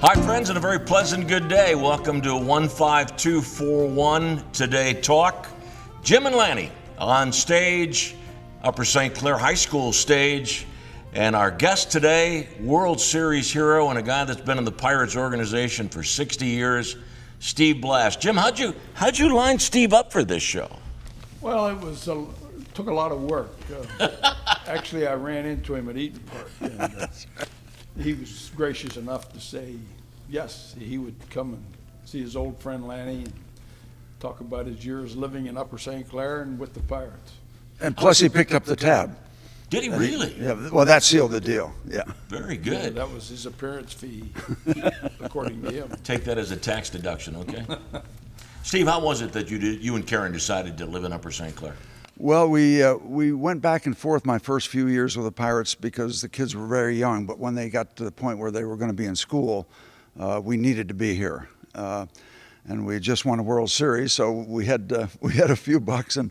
Hi, friends, and a very pleasant good day. Welcome to 15241 Today Talk. Jim and Lanny on stage, Upper St. Clair High School stage. And our guest today, World Series hero and a guy that's been in the Pirates organization for 60 years, Steve Blass. Jim, how'd you line Steve up for this show? Well, it took a lot of work. Actually, I ran into him at Eaton Park, and he was gracious enough to say yes, he would come and see his old friend Lanny and talk about his years living in Upper St. Clair and with the Pirates. And plus he picked up the tab. Did he really? Yeah, well, that sealed the deal, yeah. Very good. Yeah, that was his appearance fee, according to him. Take that as a tax deduction, okay? Steve, how was it that you and Karen decided to live in Upper St. Clair? Well, we went back and forth my first few years with the Pirates because the kids were very young, but when they got to the point where they were going to be in school, we needed to be here. And we just won a World Series, so we had a few bucks, and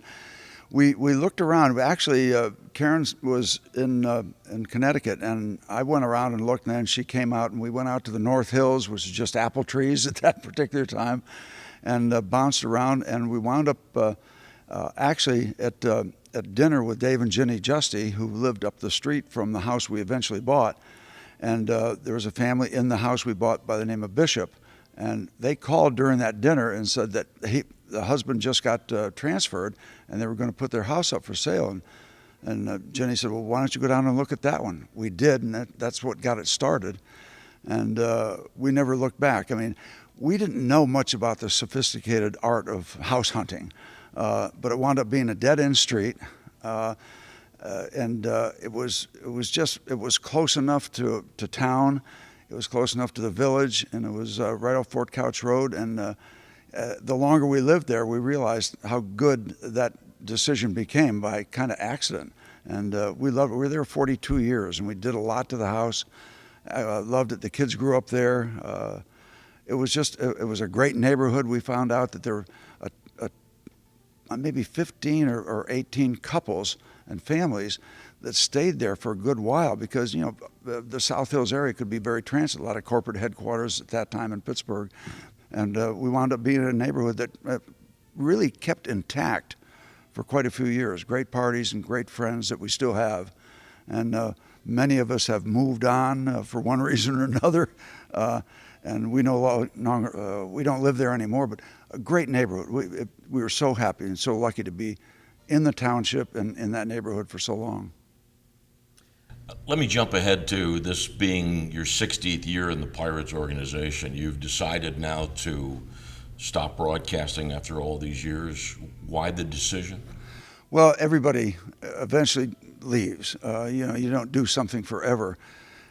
we looked around. Actually, Karen was in Connecticut, and I went around and looked, and then she came out, and we went out to the North Hills, which is just apple trees at that particular time, and bounced around, and we wound up actually at dinner with Dave and Ginny Justy, who lived up the street from the house we eventually bought. And there was a family in the house we bought by the name of Bishop. And they called during that dinner and said that the husband just got transferred and they were going to put their house up for sale. And Jenny said, well, why don't you go down and look at that one? We did, and that's what got it started. And we never looked back. I mean, we didn't know much about the sophisticated art of house hunting, but it wound up being a dead-end street. And it was close enough to town. It was close enough to the village, and it was right off Fort Couch Road. And the longer we lived there, we realized how good that decision became by kind of accident. And we loved it. We were there 42 years, and we did a lot to the house. I loved it. The kids grew up there. It was a great neighborhood. We found out that there were maybe 15 or 18 couples and families that stayed there for a good while because, you know, the South Hills area could be very transit, a lot of corporate headquarters at that time in Pittsburgh. And we wound up being in a neighborhood that really kept intact for quite a few years. Great parties and great friends that we still have. And many of us have moved on for one reason or another. And we no longer, we don't live there anymore, but a great neighborhood. We were so happy and so lucky to be in the township and in that neighborhood for so long. Let me jump ahead to this being your 60th year in the Pirates organization. You've decided now to stop broadcasting after all these years. Why the decision? Well, everybody eventually leaves. You don't do something forever.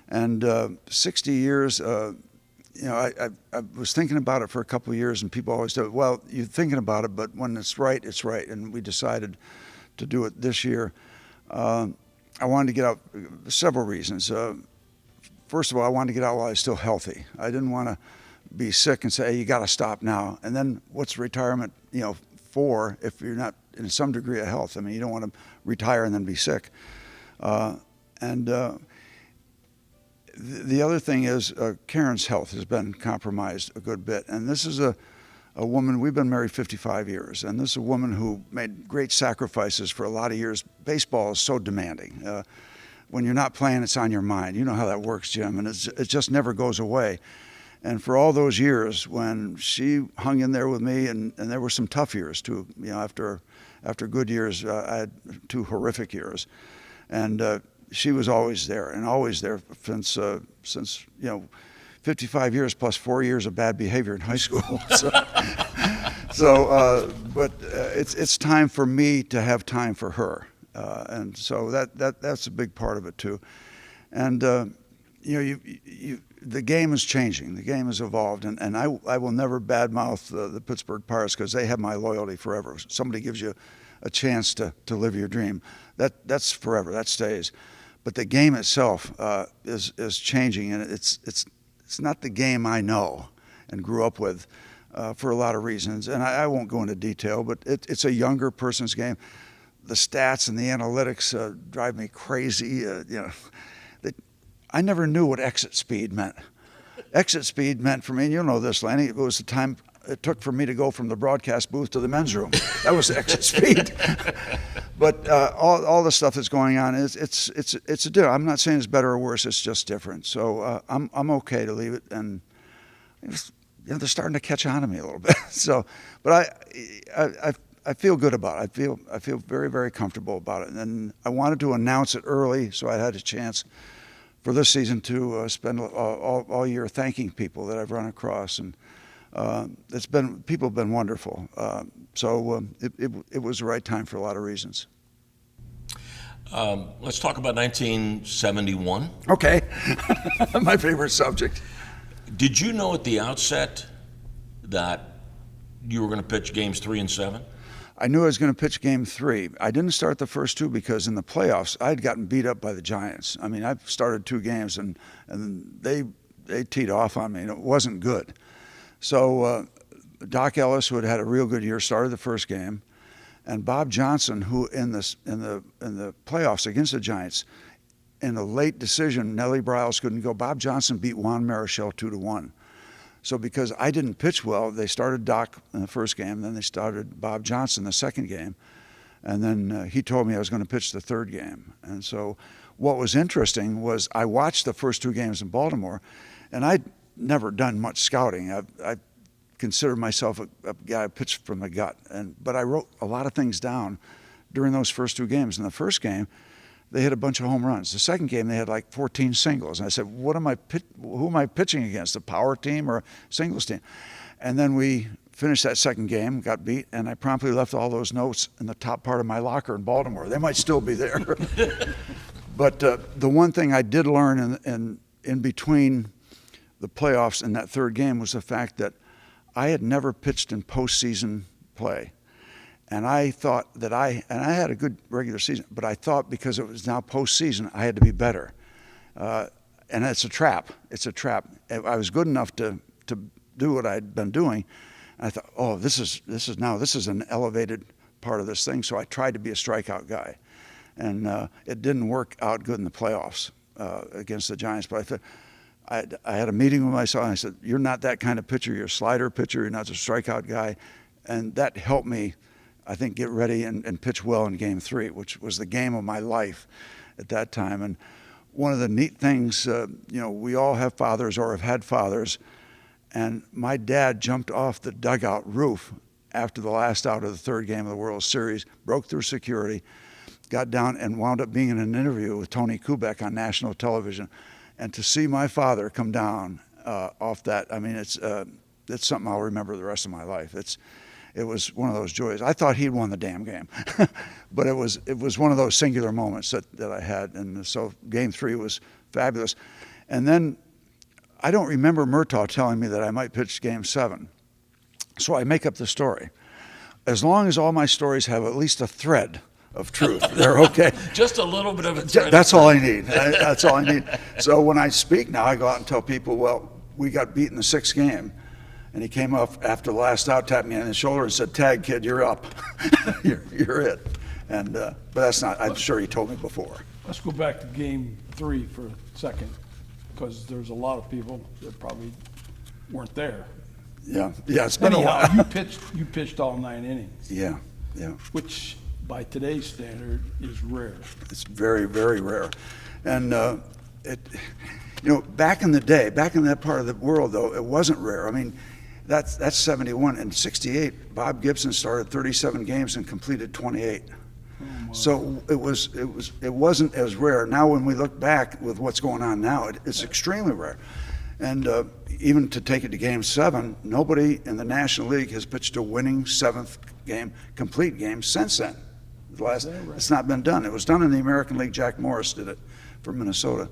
And 60 years, I was thinking about it for a couple of years, and people always say, well, you're thinking about it, but when it's right, it's right. And we decided to do it this year. I wanted to get out several reasons. First of all, I wanted to get out while I was still healthy. I didn't want to be sick and say, hey, you got to stop now. And then what's retirement, for if you're not in some degree of health? I mean, you don't want to retire and then be sick. The other thing is Karen's health has been compromised a good bit. And this is a woman, we've been married 55 years, and this is a woman who made great sacrifices for a lot of years. Baseball is so demanding. When you're not playing, it's on your mind. You know how that works, Jim, and it just never goes away. And for all those years, when she hung in there with me, and there were some tough years too, after good years, I had 2 horrific years. And she was always there, and always there since 55 years plus 4 years of bad behavior in high school. But it's time for me to have time for her, and so that's a big part of it too. And the game is changing. The game has evolved, and I will never badmouth the Pittsburgh Pirates because they have my loyalty forever. Somebody gives you a chance to live your dream, that's forever. That stays. But the game itself is changing, and it's not the game I know and grew up with for a lot of reasons. And I won't go into detail, but it's a younger person's game. The stats and the analytics drive me crazy. I never knew what exit speed meant. exit speed meant for me, and you'll know this, Lanny, it was the time it took for me to go from the broadcast booth to the men's room. That was exit speed. But all the stuff that's going on it's a different. I'm not saying it's better or worse. It's just different. So I'm okay to leave it, and they're starting to catch on to me a little bit. So, but I feel good about it. I feel very, very comfortable about it. And I wanted to announce it early so I had a chance for this season to spend all year thanking people that I've run across, and people have been wonderful. So it was the right time for a lot of reasons. Let's talk about 1971. Okay, my favorite subject. Did you know at the outset that you were going to pitch games 3 and 7? I knew I was going to pitch game 3. I didn't start the first 2 because in the playoffs I'd gotten beat up by the Giants. I mean, I started 2 games and they teed off on me, and it wasn't good. So Doc Ellis, who had had a real good year, started the first game, and Bob Johnson, who in the playoffs against the Giants, in a late decision, Nellie Briles couldn't go. Bob Johnson beat Juan Marichal 2-1. So because I didn't pitch well, they started Doc in the first game, then they started Bob Johnson the second game, and then he told me I was going to pitch the third game. And so what was interesting was I watched the first 2 games in Baltimore, and I'd never done much scouting. I consider myself a guy who pitched from the gut, but I wrote a lot of things down during those first 2 games. In the first game, they hit a bunch of home runs. The second game, they had like 14 singles. And I said, who am I pitching against, a power team or a singles team? And then we finished that second game, got beat, and I promptly left all those notes in the top part of my locker in Baltimore. They might still be there. But the one thing I did learn in between the playoffs and that third game was the fact that I had never pitched in postseason play. And I thought that I had a good regular season, but I thought because it was now postseason, I had to be better. And it's a trap. It's a trap. I was good enough to do what I'd been doing. And I thought, oh, this is an elevated part of this thing. So I tried to be a strikeout guy. And it didn't work out good in the playoffs against the Giants. But I thought, I had a meeting with myself, and I said, you're not that kind of pitcher. You're a slider pitcher. You're not a strikeout guy. And that helped me, I think, get ready and pitch well in game 3, which was the game of my life at that time. And one of the neat things, we all have fathers or have had fathers, and my dad jumped off the dugout roof after the last out of the third game of the World Series, broke through security, got down and wound up being in an interview with Tony Kubek on national television. And to see my father come down off that, I mean, it's something I'll remember the rest of my life. It was one of those joys. I thought he'd won the damn game, but it was one of those singular moments that I had. And so game 3 was fabulous. And then I don't remember Murtaugh telling me that I might pitch game 7. So I make up the story. As long as all my stories have at least a thread of truth, they're okay. Just a little bit of a thread. That's all I need. That's all I need. So when I speak now, I go out and tell people, well, we got beat in the 6th game. And he came up after the last out, tapped me on the shoulder and said, "Tag, kid, you're up. you're it." And but that's not. I'm sure he told me before. Let's go back to game 3 for a second, because there's a lot of people that probably weren't there. Yeah. It's been a while. You pitched all 9 innings. Yeah. Which, by today's standard, is rare. It's very, very rare, and back in the day, back in that part of the world, though, it wasn't rare. I mean. That's 71. In 68, Bob Gibson started 37 games and completed 28. So it wasn't as rare. Now when we look back with what's going on now, it's extremely rare. And even to take it to game 7, nobody in the National League has pitched a winning 7th game, complete game since then. It's not been done. It was done in the American League. Jack Morris did it for Minnesota.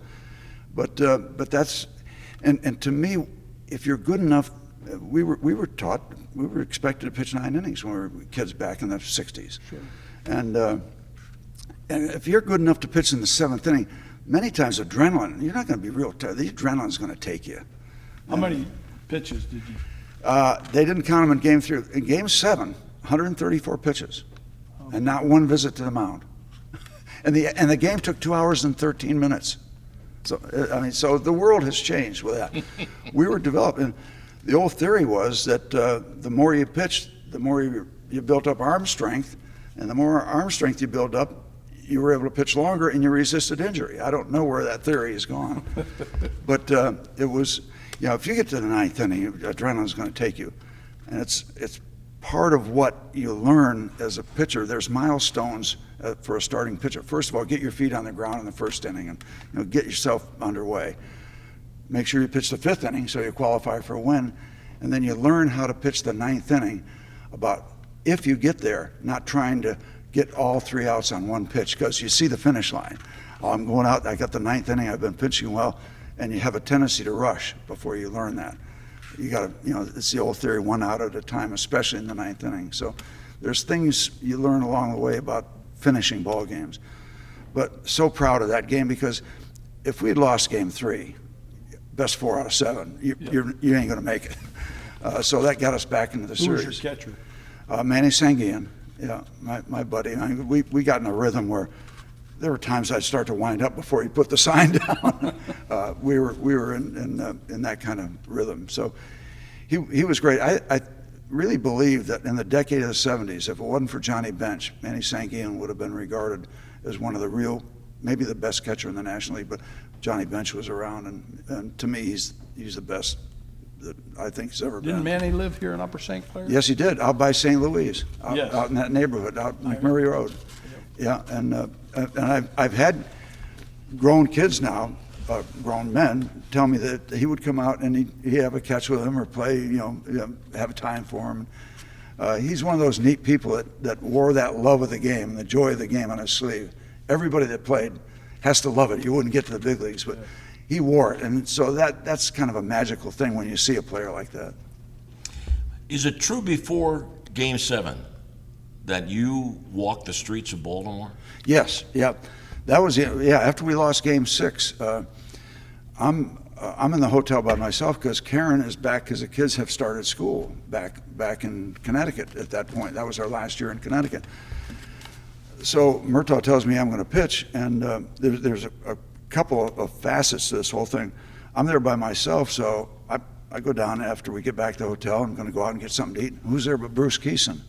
But that's, and to me, if you're good enough, we were taught, we were expected to pitch 9 innings when we were kids back in the 60s. Sure. And if you're good enough to pitch in the 7th inning, many times adrenaline, you're not going to be real tired. The adrenaline's going to take you. How many pitches did you? They didn't count them in game 3. In game 7, 134 pitches, and not one visit to the mound. And the game took 2 hours and 13 minutes. So, I mean, so the world has changed with that. We were developing, the old theory was that the more you pitched, the more you built up arm strength, and the more arm strength you build up, you were able to pitch longer and you resisted injury. I don't know where that theory has gone, but it was, if you get to the ninth inning, adrenaline's going to take you, and it's part of what you learn as a pitcher. There's milestones for a starting pitcher. First of all, get your feet on the ground in the first inning and get yourself underway. Make sure you pitch the fifth inning so you qualify for a win, and then you learn how to pitch the ninth inning about if you get there, not trying to get all 3 outs on one pitch because you see the finish line. Oh, I'm going out, I got the ninth inning, I've been pitching well, and you have a tendency to rush before you learn that. You got to, it's the old theory, 1 out at a time, especially in the ninth inning. So there's things you learn along the way about finishing ball games. But so proud of that game because if we'd lost game 3, best 4 out of 7, you ain't going to make it. So that got us back into the series. Who was your catcher? Manny Sanguian, my buddy. I mean, we got in a rhythm where there were times I'd start to wind up before he put the sign down. We were in that kind of rhythm. So he was great. I really believe that in the decade of the 70s, if it wasn't for Johnny Bench, Manny Sanguian would have been regarded as one of the real, maybe the best catcher in the National League. But Johnny Bench was around, and to me, he's the best that I think has ever been. Didn't Manny live here in Upper St. Clair? Yes, he did, out by St. Louis, Yes. out in that neighborhood, out McMurray Road. Yeah, and I've had grown kids now, grown men, tell me that he would come out and he'd have a catch with him or play, have a time for him. He's one of those neat people that wore that love of the game, the joy of the game on his sleeve. Everybody that played has to love it. You wouldn't get to the big leagues, but he wore it. And so that's kind of a magical thing when you see a player like that. Is it true before Game 7 that you walked the streets of Baltimore? Yes, yeah. That was after we lost Game 6. I'm in the hotel by myself because Karen is back because the kids have started school back in Connecticut at that point. That was our last year in Connecticut. So Murtaugh tells me I'm going to pitch, and there's a couple of facets to this whole thing. I'm there by myself, so I go down after we get back to the hotel. I'm going to go out and get something to eat. Who's there but Bruce Keeson?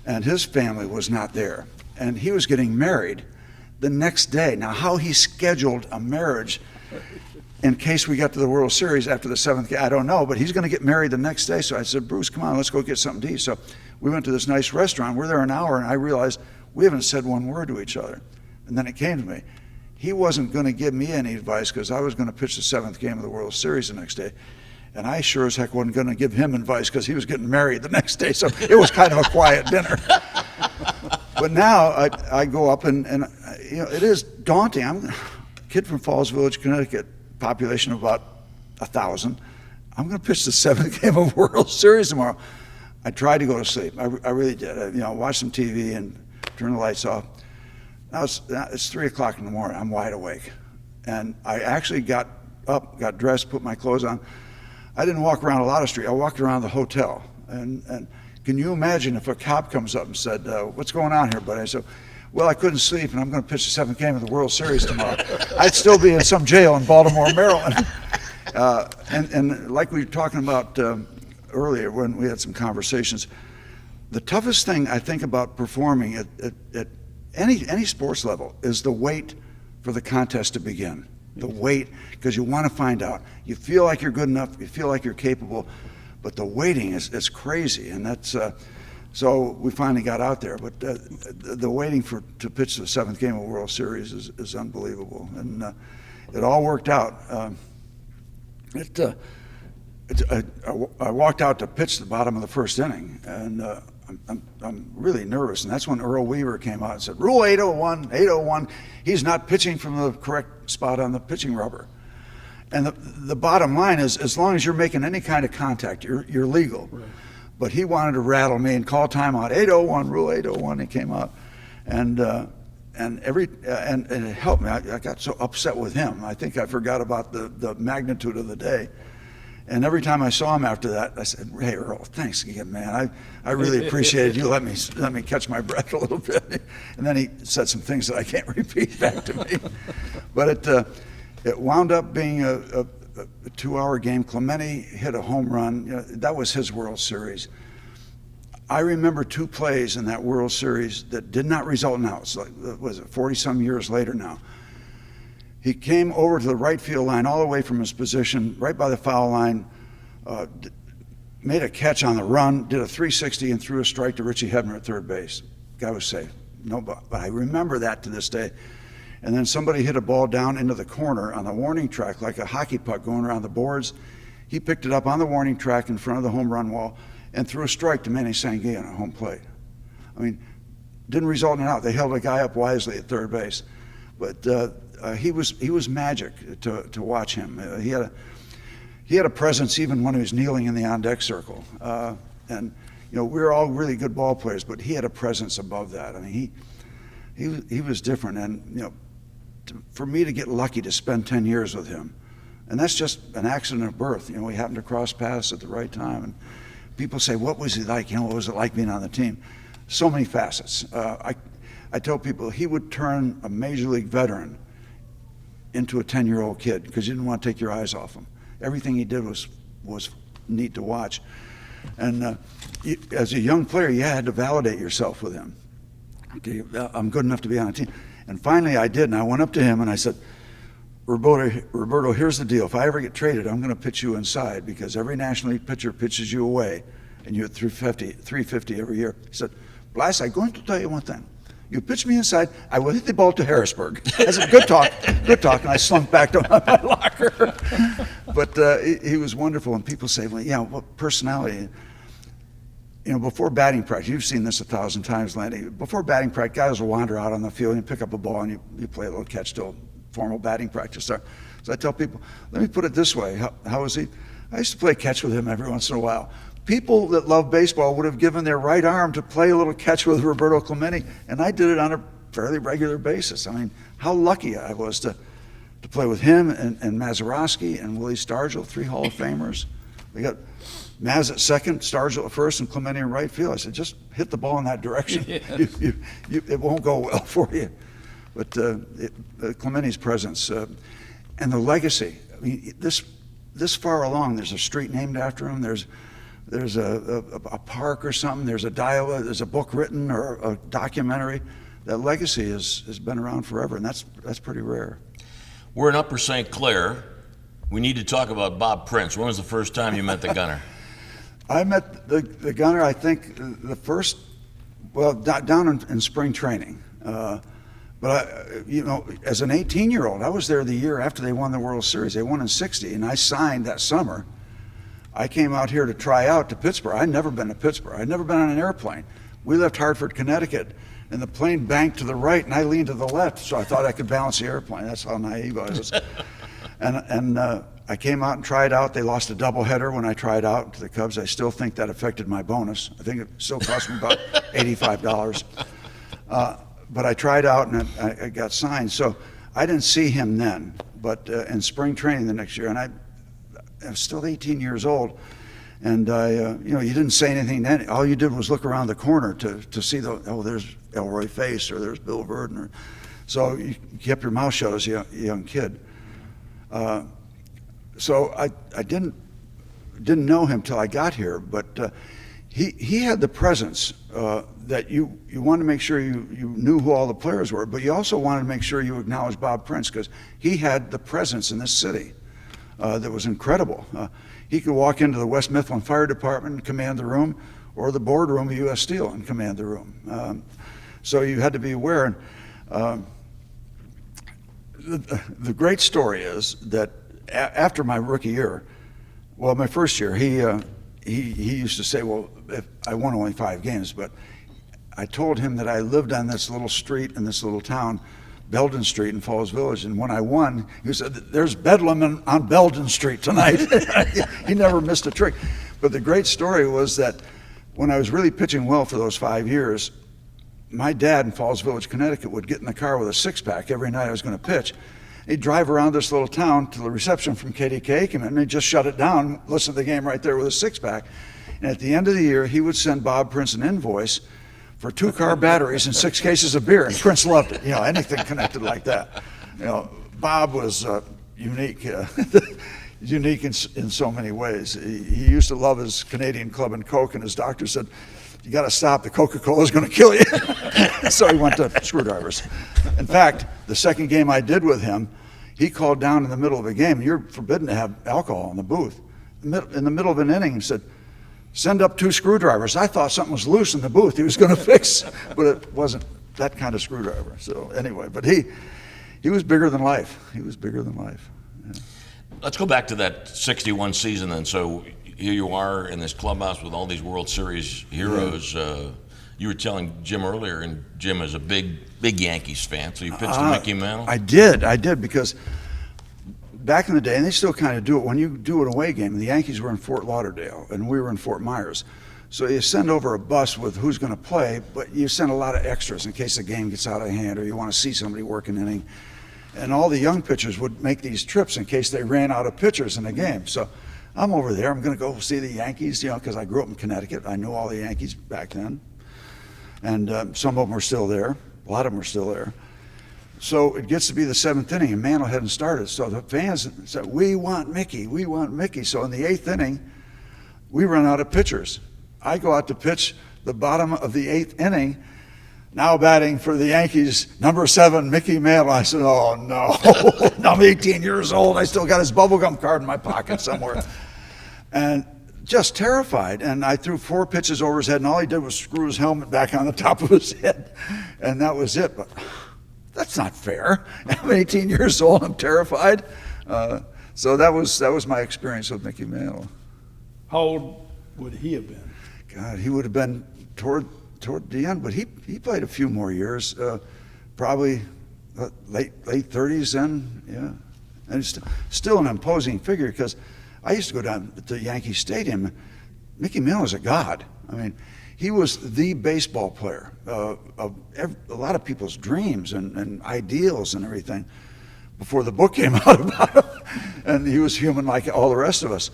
And his family was not there. And he was getting married the next day. Now, how he scheduled a marriage in case we got to the World Series after the 7th game, I don't know, but he's going to get married the next day. So I said, Bruce, come on, let's go get something to eat. So we went to this nice restaurant. We're there an hour, and I realized we haven't said one word to each other. And then it came to me. He wasn't going to give me any advice because I was going to pitch the 7th game of the World Series the next day. And I sure as heck wasn't going to give him advice because he was getting married the next day. So it was kind of a quiet dinner. But now I go up and it is daunting. I'm a kid from Falls Village, Connecticut, population of about 1,000. I'm going to pitch the 7th game of World Series tomorrow. I tried to go to sleep. I really did. I watched some TV and turned the lights off. Now it's 3 o'clock in the morning. I'm wide awake. And I actually got up, got dressed, put my clothes on. I didn't walk around a lot of street. I walked around the hotel. And can you imagine if a cop comes up and said, what's going on here, buddy? I said, well, I couldn't sleep, and I'm going to pitch the 7th game of the World Series tomorrow. I'd still be in some jail in Baltimore, Maryland. And like we were talking about earlier when we had some conversations, the toughest thing I think about performing at any sports level is the wait for the contest to begin. The wait, because you want to find out. You feel like you're good enough, you feel like you're capable, but the waiting is crazy, and that's so we finally got out there. But the waiting to pitch the 7th game of the World Series is unbelievable, and it all worked out. I walked out to pitch the bottom of the first inning, and I'm really nervous, and that's when Earl Weaver came out and said, Rule 801, he's not pitching from the correct spot on the pitching rubber. And the bottom line is, as long as you're making any kind of contact, you're legal. Right. But he wanted to rattle me and call timeout. 801, Rule 801. He came out, and it helped me. I got so upset with him. I think I forgot about the magnitude of the day. And every time I saw him after that, I said, "Hey Earl, thanks again, man. I really appreciated you let me catch my breath a little bit." And then he said some things that I can't repeat back to me. But It wound up being a 2-hour game. Clemente hit a home run. You know, that was his World Series. I remember 2 plays in that World Series that did not result in outs. Like, was it 40-some years later now? He came over to the right field line all the way from his position, right by the foul line, made a catch on the run, did a 360 and threw a strike to Richie Hebner at third base. Guy was safe. No, but I remember that to this day. And then somebody hit a ball down into the corner on the warning track like a hockey puck going around the boards. He picked it up on the warning track in front of the home run wall and threw a strike to Manny Sanguillen on home plate. I mean, didn't result in an out. They held a guy up wisely at third base. But he was magic to watch him. He had a presence even when he was kneeling in the on-deck circle. And you know, we were all really good ball players, but he had a presence above that. I mean, he was different. And you know, for me to get lucky to spend 10 years with him, and that's just an accident of birth. You know, we happened to cross paths at the right time. And people say, "What was he like? You know, what was it like being on the team?" So many facets. I tell people he would turn a major league veteran into a 10-year-old kid because you didn't want to take your eyes off him. Everything he did was neat to watch. And as a young player, you had to validate yourself with him. Okay, I'm good enough to be on a team. And finally I did, and I went up to him and I said, Roberto, here's the deal. If I ever get traded, I'm going to pitch you inside because every National League pitcher pitches you away, and you hit 350 every year. He said, Blass, I'm going to tell you one thing. You pitch me inside, I will hit the ball to Harrisburg. I said, good talk, and I slunk back to my locker. But he was wonderful, and people say, well, yeah, what personality? You know, before batting practice, you've seen this 1,000 times, Lanny. Before batting practice, guys will wander out on the field and pick up a ball, and you play a little catch till formal batting practice starts. So I tell people, let me put it this way. How was he? I used to play catch with him every once in a while. People that love baseball would have given their right arm to play a little catch with Roberto Clemente, and I did it on a fairly regular basis. I mean, how lucky I was to play with him and Mazeroski and Willie Stargell, 3 Hall of Famers. We got Maz at second, Stargell at first, and Clemente in right field. I said, just hit the ball in that direction. Yes. It won't go well for you. But Clemente's presence and the legacy. I mean, this far along, there's a street named after him. There's a park or something. There's a dialogue. There's a book written or a documentary. That legacy has been around forever, and that's pretty rare. We're in Upper St. Clair. We need to talk about Bob Prince. When was the first time you met the gunner? I met the gunner, I think, the first, well, down in spring training. But you know, as an 18-year-old, I was there the year after they won the World Series. They won in '60, and I signed that summer. I came out here to try out to Pittsburgh. I'd never been to Pittsburgh. I'd never been on an airplane. We left Hartford, Connecticut, and the plane banked to the right, and I leaned to the left, so I thought I could balance the airplane. That's how naive I was. And I came out and tried out. They lost a doubleheader when I tried out to the Cubs. I still think that affected my bonus. I think it still cost me about $85. But I tried out, and I got signed. So I didn't see him then, but in spring training the next year, and I was still 18 years old. And you know, you didn't say anything then. All you did was look around the corner to see there's Elroy Face or there's Bill Verdon. So you kept your mouth shut as a young kid. So I didn't know him till I got here, but he had the presence that you wanted to make sure you knew who all the players were, but you also wanted to make sure you acknowledged Bob Prince because he had the presence in this city that was incredible. He could walk into the West Mifflin Fire Department and command the room, or the boardroom of U.S. Steel and command the room. So you had to be aware. And the great story is that after my rookie year, well, my first year, he used to say, well, I won only 5 games, but I told him that I lived on this little street in this little town, Belden Street in Falls Village, and when I won, he said, there's Bedlam on Belden Street tonight. He never missed a trick. But the great story was that when I was really pitching well for those 5 years, my dad in Falls Village, Connecticut, would get in the car with a 6-pack every night I was going to pitch. He'd drive around this little town to the reception from KDK, and he'd just shut it down, listen to the game right there with a 6-pack. And at the end of the year, he would send Bob Prince an invoice for 2-car batteries and 6 cases of beer, and Prince loved it. You know, anything connected like that. You know, Bob was unique, unique in so many ways. He used to love his Canadian Club and Coke, and his doctor said, "You got to stop. The Coca-Cola is going to kill you." So he went to screwdrivers. In fact, the second game I did with him, he called down in the middle of a game. You're forbidden to have alcohol in the booth. In the middle of an inning, he said, "Send up 2 screwdrivers." I thought something was loose in the booth he was going to fix, but it wasn't that kind of screwdriver. So anyway, but he was bigger than life. He was bigger than life. Yeah. Let's go back to that 61 season then. So here you are in this clubhouse with all these World Series heroes. You were telling Jim earlier, and Jim is a big Yankees fan, so you pitched to Mickey Mantle? I did, because back in the day, and they still kind of do it, when you do an away game, the Yankees were in Fort Lauderdale, and we were in Fort Myers. So you send over a bus with who's going to play, but you send a lot of extras in case the game gets out of hand or you want to see somebody work an inning. And all the young pitchers would make these trips in case they ran out of pitchers in the game. So I'm over there. I'm going to go see the Yankees, because I grew up in Connecticut. I knew all the Yankees back then. And some of them were still there. A lot of them were still there. So it gets to be the 7th inning, and Mantle hadn't started. So the fans said, "We want Mickey. We want Mickey." So in the 8th inning, we run out of pitchers. I go out to pitch the bottom of the 8th inning. Now batting for the Yankees, number 7, Mickey Mantle. I said, "Oh, no." I'm 18 years old. I still got his bubblegum card in my pocket somewhere. And just terrified. And I threw 4 pitches over his head, and all he did was screw his helmet back on the top of his head. And that was it. But that's not fair. I'm 18 years old. I'm terrified. So that was my experience with Mickey Mantle. How old would he have been? God, he would have been toward the end, but he played a few more years, probably late 30s then, yeah. And he's still an imposing figure, because I used to go down to Yankee Stadium. Mickey Mantle was a god. I mean, he was the baseball player of a lot of people's dreams and ideals and everything before the book came out about him. And he was human like all the rest of us.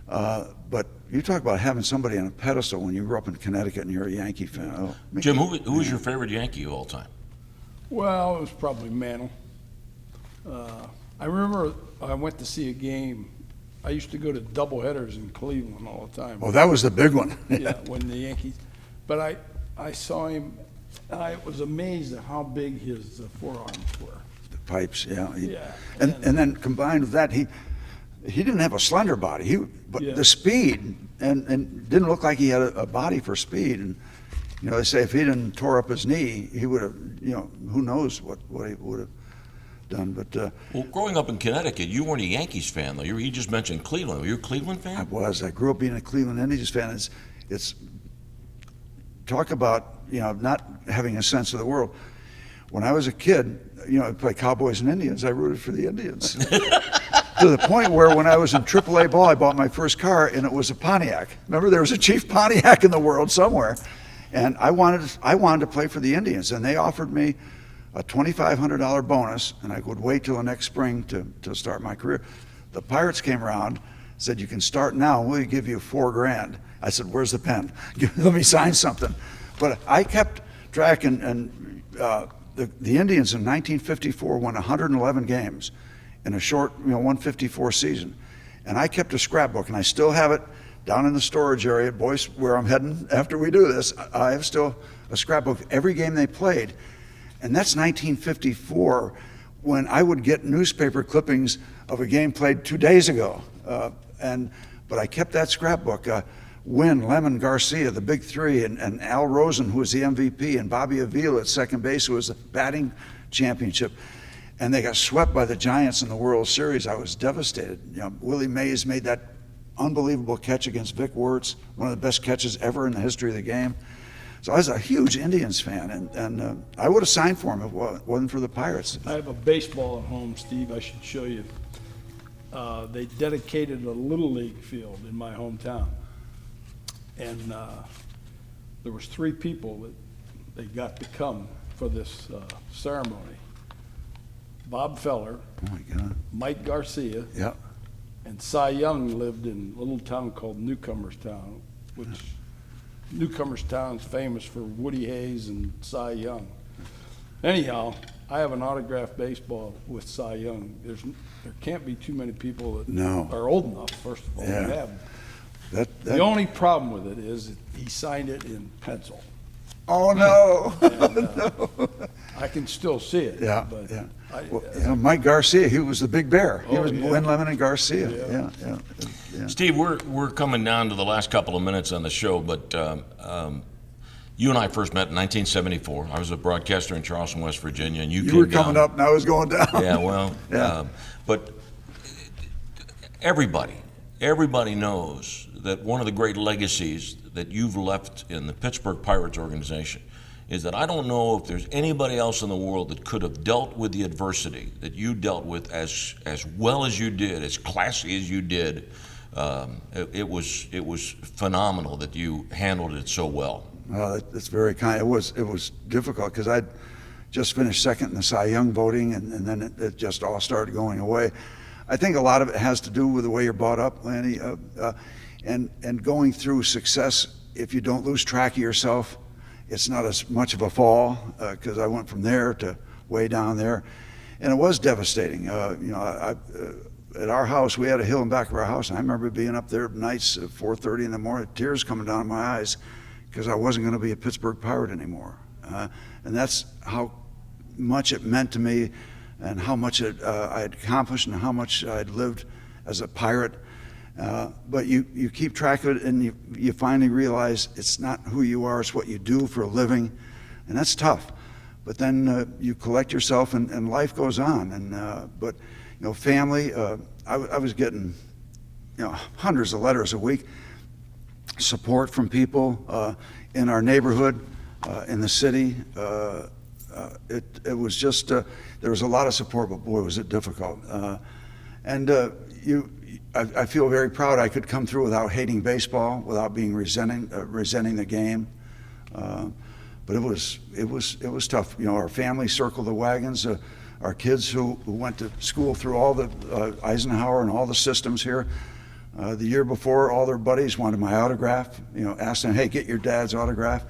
But you talk about having somebody on a pedestal when you grew up in Connecticut and you're a Yankee fan. Oh, Jim, who was your favorite Yankee of all time? Well, it was probably Mantle. I remember I went to see a game. I used to go to doubleheaders in Cleveland all the time. Oh, that was the big one. Yeah, when the Yankees. But I saw him. I was amazed at how big his forearms were. The pipes, yeah. Yeah. And then combined with that, he didn't have a slender body. But Yeah. the speed, and didn't look like he had a body for speed. And they say if he didn't tore up his knee, he would have. Who knows what he would have done. But Well, growing up in Connecticut, you weren't a Yankees fan, though. You just mentioned Cleveland. Were you a Cleveland fan? I grew up being a Cleveland Indians fan. It's talk about not having a sense of the world. When I was a kid, I'd play Cowboys and Indians. I rooted for the Indians. To the point where when I was in AAA ball, I bought my first car, and it was a Pontiac. Remember, there was a Chief Pontiac in the world somewhere, and I wanted to play for the Indians, and they offered me a $2,500 bonus, and I would wait till the next spring to start my career. The Pirates came around, said, "You can start now. We'll give you $4,000." I said, "Where's the pen? Let me sign something." But I kept track, and the Indians in 1954 won 111 games in a short, 154 season. And I kept a scrapbook, and I still have it down in the storage area, boys, where I'm heading after we do this. I have still a scrapbook of every game they played. And that's 1954, when I would get newspaper clippings of a game played 2 days ago. But I kept that scrapbook. Wynn, Lemon, Garcia, the big three, and Al Rosen, who was the MVP, and Bobby Avila at second base, who was the batting championship. And they got swept by the Giants in the World Series. I was devastated. Willie Mays made that unbelievable catch against Vic Wertz, one of the best catches ever in the history of the game. So I was a huge Indians fan, and I would have signed for him if it wasn't for the Pirates. I have a baseball at home, Steve. I should show you. They dedicated a Little League field in my hometown. And there was 3 people that they got to come for this ceremony. Bob Feller, Oh my God. Mike Garcia, Yeah. and Cy Young lived in a little town called Newcomerstown, which Newcomerstown's famous for Woody Hayes and Cy Young. Anyhow, I have an autographed baseball with Cy Young. There can't be too many people that No. are old enough, first of all, Yeah. to have them. That, The only problem with it is that he signed it in pencil. oh, no. And, I can still see it. Yeah, but yeah. I- Well, Mike Garcia, he was the big bear. He Oh, was yeah. Win Lemon and Garcia. Yeah. Yeah. Steve, we're coming down to the last couple of minutes on the show, but you and I first met in 1974. I was a broadcaster in Charleston, West Virginia, and you You came were coming down. up and I was going down. Yeah, well, Yeah. but everybody knows that one of the great legacies that you've left in the Pittsburgh Pirates organization is that I don't know if there's anybody else in the world that could have dealt with the adversity that you dealt with as well as you did, as classy as you did. It was phenomenal that you handled it so well. Well, that's very kind. It was difficult because I'd just finished second in the Cy Young voting, and then it just all started going away. I think a lot of it has to do with the way you're brought up, Lanny, and going through success. If you don't lose track of yourself, it's not as much of a fall, because I went from there to way down there, and it was devastating. At our house, we had a hill in back of our house, and I remember being up there nights at 4:30 in the morning, tears coming down my eyes, because I wasn't going to be a Pittsburgh Pirate anymore. And that's how much it meant to me, and how much I had accomplished, and how much I'd lived as a Pirate. But you keep track of it, and you finally realize it's not who you are, it's what you do for a living, and that's tough. But then you collect yourself, and life goes on. But family, I was getting hundreds of letters a week, support from people in our neighborhood, in the city. It was just there was a lot of support, but boy, was it difficult. I feel very proud I could come through without hating baseball, without being resenting the game. But it was tough. Our family circled the wagons. Our kids who went to school through all the Eisenhower and all the systems here. The year before, all their buddies wanted my autograph. Asked them, "Hey, get your dad's autograph."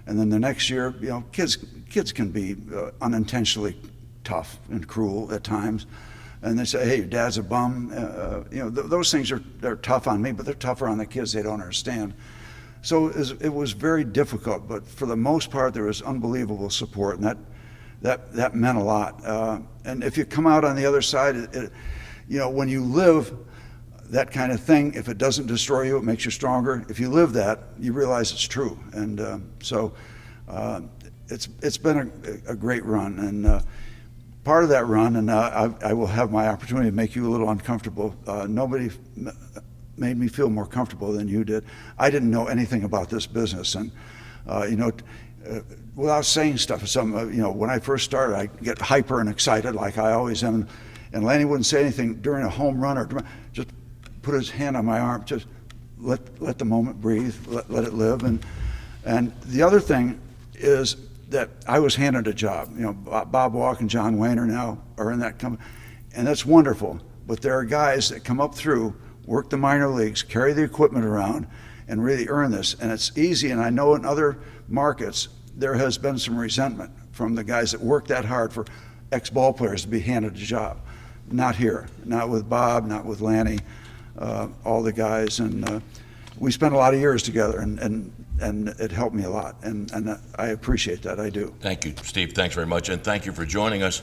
And then the next year, kids can be unintentionally tough and cruel at times. And they say, "Hey, your dad's a bum." Those things they're tough on me, but they're tougher on the kids. They don't understand. So it was very difficult, but for the most part, there was unbelievable support, and that meant a lot. And if you come out on the other side, when you live that kind of thing, if it doesn't destroy you, it makes you stronger. If you live that, you realize it's true. And so it's been a great run. And part of that run, and I will have my opportunity to make you a little uncomfortable. Nobody made me feel more comfortable than you did. I didn't know anything about this business, and without saying stuff, when I first started, I get hyper and excited like I always am, and Lanny wouldn't say anything during a home run or just put his hand on my arm, just let the moment breathe, let it live, and the other thing is that I was handed a job. Bob Walk and John Wayner now are in that company, and that's wonderful. But there are guys that come up through, work the minor leagues, carry the equipment around, and really earn this. And it's easy, and I know in other markets there has been some resentment from the guys that work that hard for ex-ball players to be handed a job. Not here, not with Bob, not with Lanny, all the guys. And we spent a lot of years together, and it helped me a lot, and I appreciate that. I do. Thank you, Steve. Thanks very much, and thank you for joining us.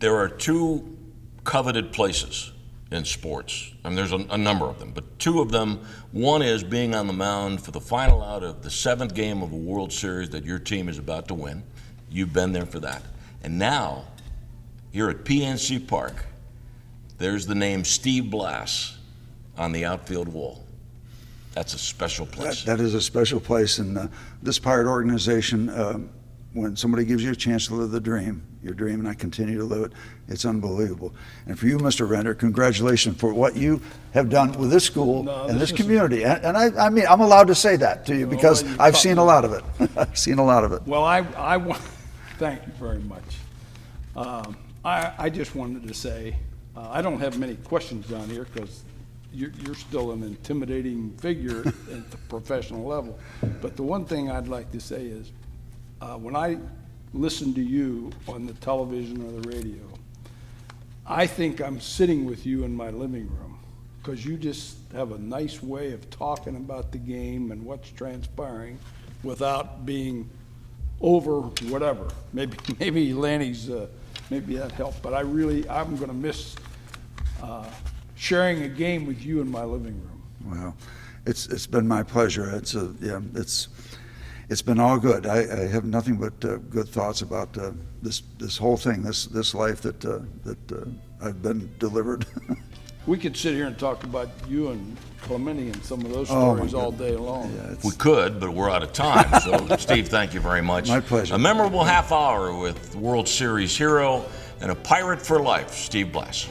There are two coveted places in sports. I mean, there's a number of them, but two of them. One is being on the mound for the final out of the 7th game of a World Series that your team is about to win. You've been there for that. And now, here at PNC Park, there's the name Steve Blass on the outfield wall. That's a special place. That is a special place, and this Pirate organization, when somebody gives you a chance to live your dream, and I continue to live it, it's unbelievable. And for you, Mr. Render, congratulations for what you have done with this school and this community. And I mean, I'm allowed to say that to you because I've seen a lot of it. I've seen a lot of it. Well, I want thank you very much. I just wanted to say, I don't have many questions down here because you're still an intimidating figure at the professional level. But the one thing I'd like to say is, when I listen to you on the television or the radio, I think I'm sitting with you in my living room, because you just have a nice way of talking about the game and what's transpiring without being over whatever. Maybe Lanny's, maybe that helped, but I'm gonna miss sharing a game with you in my living room. Well, it's been my pleasure. It's been all good. I have nothing but good thoughts about this whole thing, this life that I've been delivered. We could sit here and talk about you and Clemente and some of those Oh, my stories all goodness. day long. Yeah, it's- We could, but we're out of time. So, Steve, thank you very much. My pleasure. A memorable half hour with World Series hero and a pirate for life, Steve Blass.